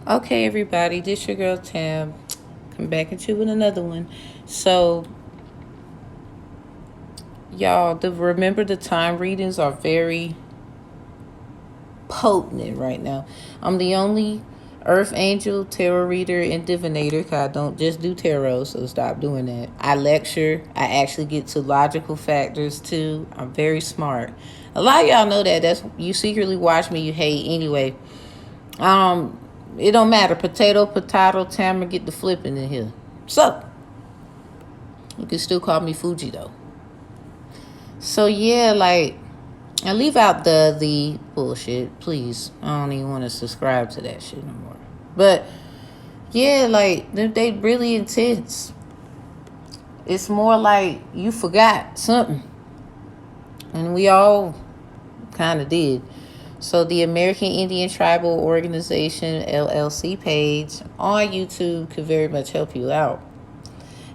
Okay, everybody, this your girl Tam. Come back at you with another one. So, y'all, remember the time readings are very potent right now. I'm the only Earth Angel tarot reader and divinator, because I don't just do tarot, so stop doing that. I lecture. I actually get to logical factors too. I'm very smart. A lot of y'all know that. That's you secretly watch me. You hate anyway. Um, it don't matter. Potato, Tamara, get the flipping in here. So, you can still call me Fugi though. So yeah, like, and leave out the bullshit, please. I don't even want to subscribe to that shit no more. But yeah, like they really intense. It's more like you forgot something, and we all kind of did. So the American Indian Tribal Organization LLC page on YouTube could very much help you out.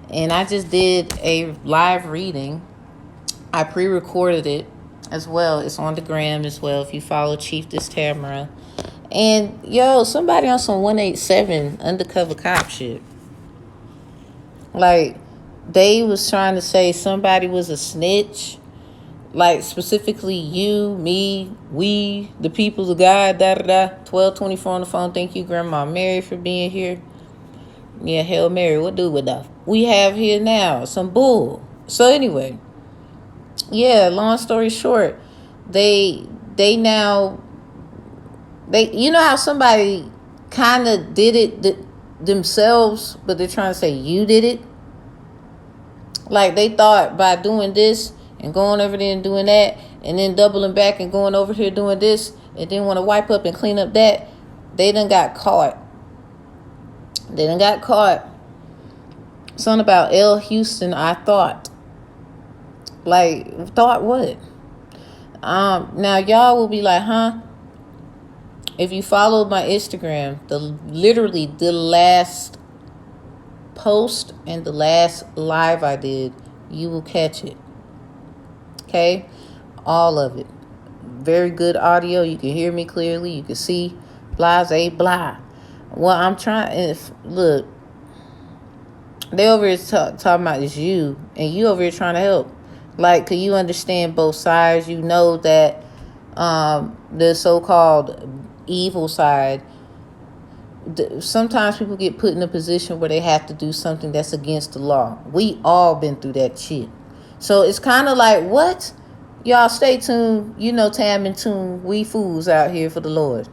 And I just did a live reading. I pre-recorded it as well. It's on the gram as well if you follow Chief This Tamara. And yo, somebody on some 187 undercover cop shit. Like, they was trying to say somebody was a snitch. Like, specifically you, me, we, the people of God, da-da-da. 1224 on the phone. Thank you, Grandma Mary, for being here. Yeah, Hail Mary, what do with that? We have here now some bull. So anyway, yeah, long story short, they now, you know how somebody kind of did it themselves, but they're trying to say you did it? Like, they thought by doing this and going over there and doing that, and then doubling back and going over here doing this, and then want to wipe up and clean up that, they done got caught. Something about L. Houston, I thought. Like, thought what? Now y'all will be like, huh? If you follow my Instagram, literally the last post and the last live I did, you will catch it. Okay? All of it. Very good audio. You can hear me clearly. You can see. Blase, blah. Well, I'm trying. Look, they over here talking about it's you, and you over here trying to help. Like, can you understand both sides? You know that the so-called evil side, sometimes people get put in a position where they have to do something that's against the law. We all been through that shit. So it's kind of like, what? Y'all stay tuned. You know, Tam and Tune, we fools out here for the Lord.